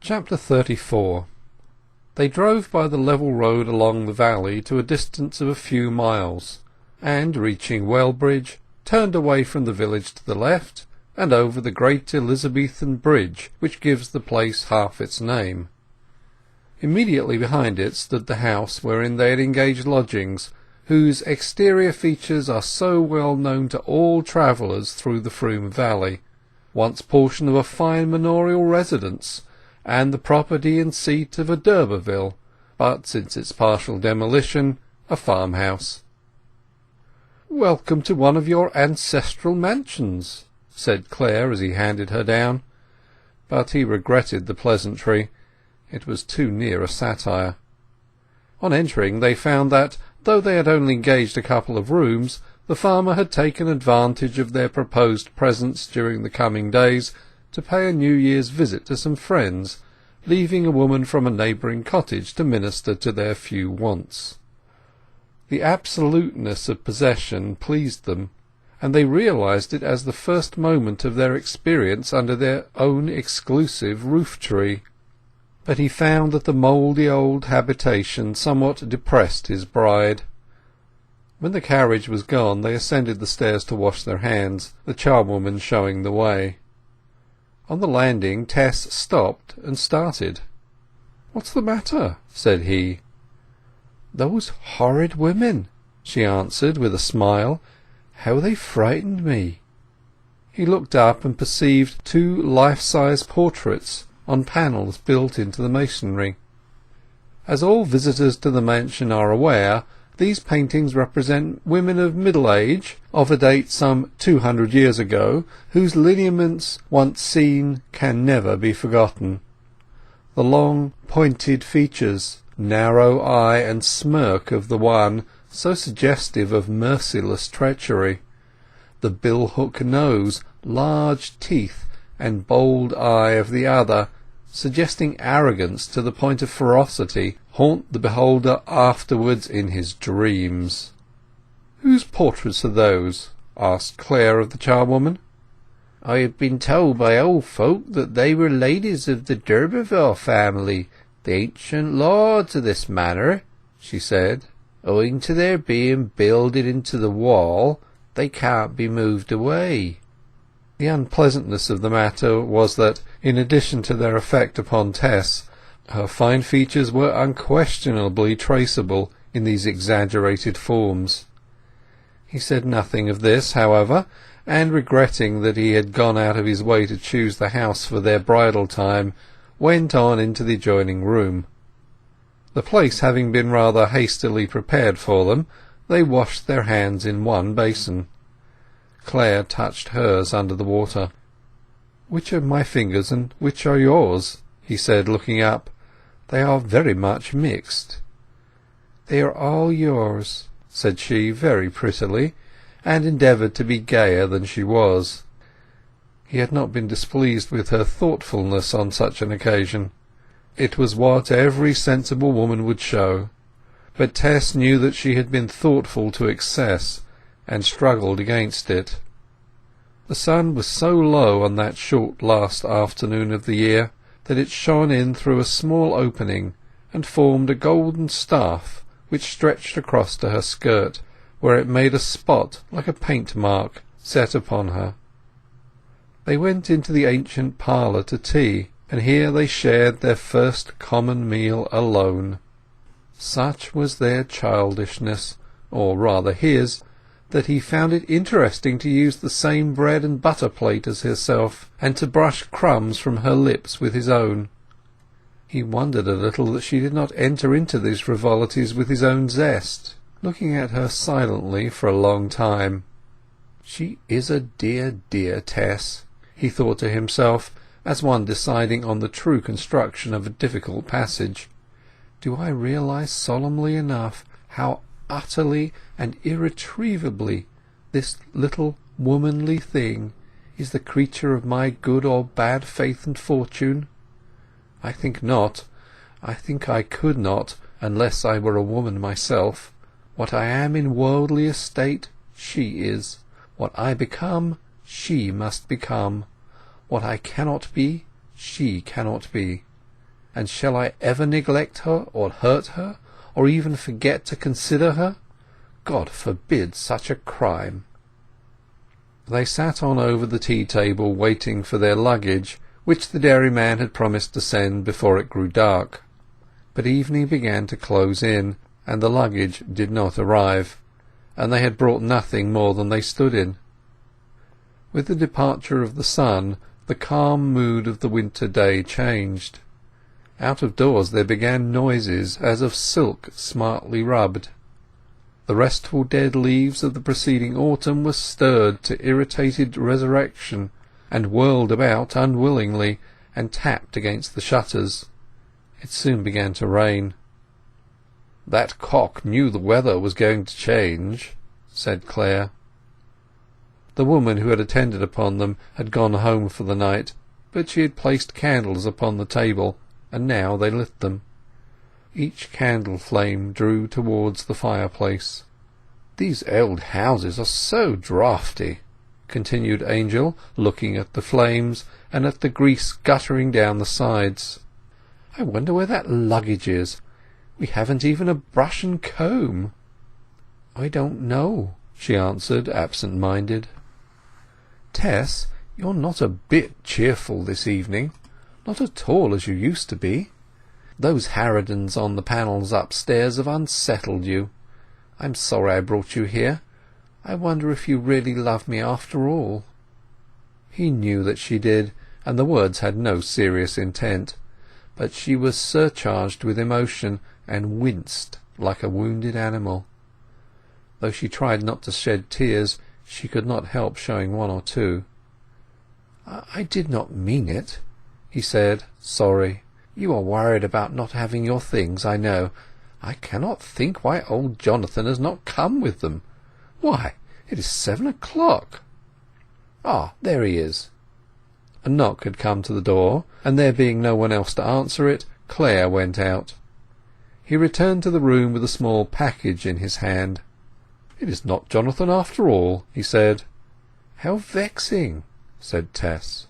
Chapter 34. They drove by the level road along the valley to a distance of a few miles, and, reaching Wellbridge, turned away from the village to the left, and over the great Elizabethan bridge which gives the place half its name. Immediately behind it stood the house wherein they had engaged lodgings, whose exterior features are so well known to all travellers through the Froom valley, once portion of a fine manorial residence, and the property and seat of a d'Urberville, but since its partial demolition, a farmhouse. "Welcome to one of your ancestral mansions," said Clare as he handed her down. But he regretted the pleasantry. It was too near a satire. On entering they found that, though they had only engaged a couple of rooms, the farmer had taken advantage of their proposed presence during the coming days to pay a New Year's visit to some friends, leaving a woman from a neighbouring cottage to minister to their few wants. The absoluteness of possession pleased them, and they realized it as the first moment of their experience under their own exclusive roof-tree. But he found that the mouldy old habitation somewhat depressed his bride. When the carriage was gone they ascended the stairs to wash their hands, the charwoman showing the way. On the landing Tess stopped and started. "What's the matter?" said he. "Those horrid women," she answered with a smile. "How they frightened me!" He looked up and perceived two life-size portraits on panels built into the masonry. As all visitors to the mansion are aware, these paintings represent women of middle age, of a date some 200 years ago, whose lineaments once seen can never be forgotten. The long pointed features, narrow eye and smirk of the one, so suggestive of merciless treachery; the bill-hook nose, large teeth and bold eye of the other, suggesting arrogance to the point of ferocity, haunt the beholder afterwards in his dreams. "Whose portraits are those?" asked Clare of the charwoman. "I have been told by old folk that they were ladies of the d'Urberville family, the ancient lords of this manor," she said. "Owing to their being builded into the wall, they can't be moved away." The unpleasantness of the matter was that, in addition to their effect upon Tess, her fine features were unquestionably traceable in these exaggerated forms. He said nothing of this, however, and regretting that he had gone out of his way to choose the house for their bridal time, went on into the adjoining room. The place having been rather hastily prepared for them, they washed their hands in one basin. Clare touched hers under the water. "Which are my fingers and which are yours?" he said, looking up. "They are very much mixed." "They are all yours," said she very prettily, and endeavoured to be gayer than she was. He had not been displeased with her thoughtfulness on such an occasion. It was what every sensible woman would show. But Tess knew that she had been thoughtful to excess, and struggled against it. The sun was so low on that short last afternoon of the year that it shone in through a small opening and formed a golden staff which stretched across to her skirt, where it made a spot like a paint mark set upon her. They went into the ancient parlour to tea, and here they shared their first common meal alone. Such was their childishness, or rather his, that he found it interesting to use the same bread and butter plate as herself, and to brush crumbs from her lips with his own. He wondered a little that she did not enter into these frivolities with his own zest, looking at her silently for a long time. "She is a dear, dear Tess," he thought to himself, as one deciding on the true construction of a difficult passage. "Do I realize solemnly enough how utterly and irretrievably this little womanly thing is the creature of my good or bad faith and fortune? I think not. I think I could not, unless I were a woman myself. What I am in worldly estate, she is. What I become, she must become. What I cannot be, she cannot be. and shall I ever neglect her, or hurt her, or even forget to consider her? God forbid such a crime." They sat on over the tea-table waiting for their luggage, which the dairyman had promised to send before it grew dark. But evening began to close in, and the luggage did not arrive, and they had brought nothing more than they stood in. With the departure of the sun, the calm mood of the winter day changed. Out of doors there began noises as of silk smartly rubbed. The restful dead leaves of the preceding autumn were stirred to irritated resurrection, and whirled about unwillingly, and tapped against the shutters. It soon began to rain. "That cock knew the weather was going to change," said Clare. The woman who had attended upon them had gone home for the night, but she had placed candles upon the table, and now they lit them. Each candle flame drew towards the fireplace. "These old houses are so draughty," continued Angel, looking at the flames, and at the grease guttering down the sides. "I wonder where that luggage is. We haven't even a brush and comb." "I don't know," she answered, absent-minded. "Tess, you're not a bit cheerful this evening. Not at all as you used to be. Those harridans on the panels upstairs have unsettled you. I'm sorry I brought you here. I wonder if you really love me after all." He knew that she did, and the words had no serious intent, but she was surcharged with emotion, and winced like a wounded animal. Though she tried not to shed tears, she could not help showing one or two. "I did not mean it," he said, sorry. "You are worried about not having your things, I know. I cannot think why old Jonathan has not come with them. Why, it is 7 o'clock. Ah, there he is." A knock had come to the door, and there being no one else to answer it, Clare went out. He returned to the room with a small package in his hand. "It is not Jonathan after all," he said. "How vexing," said Tess.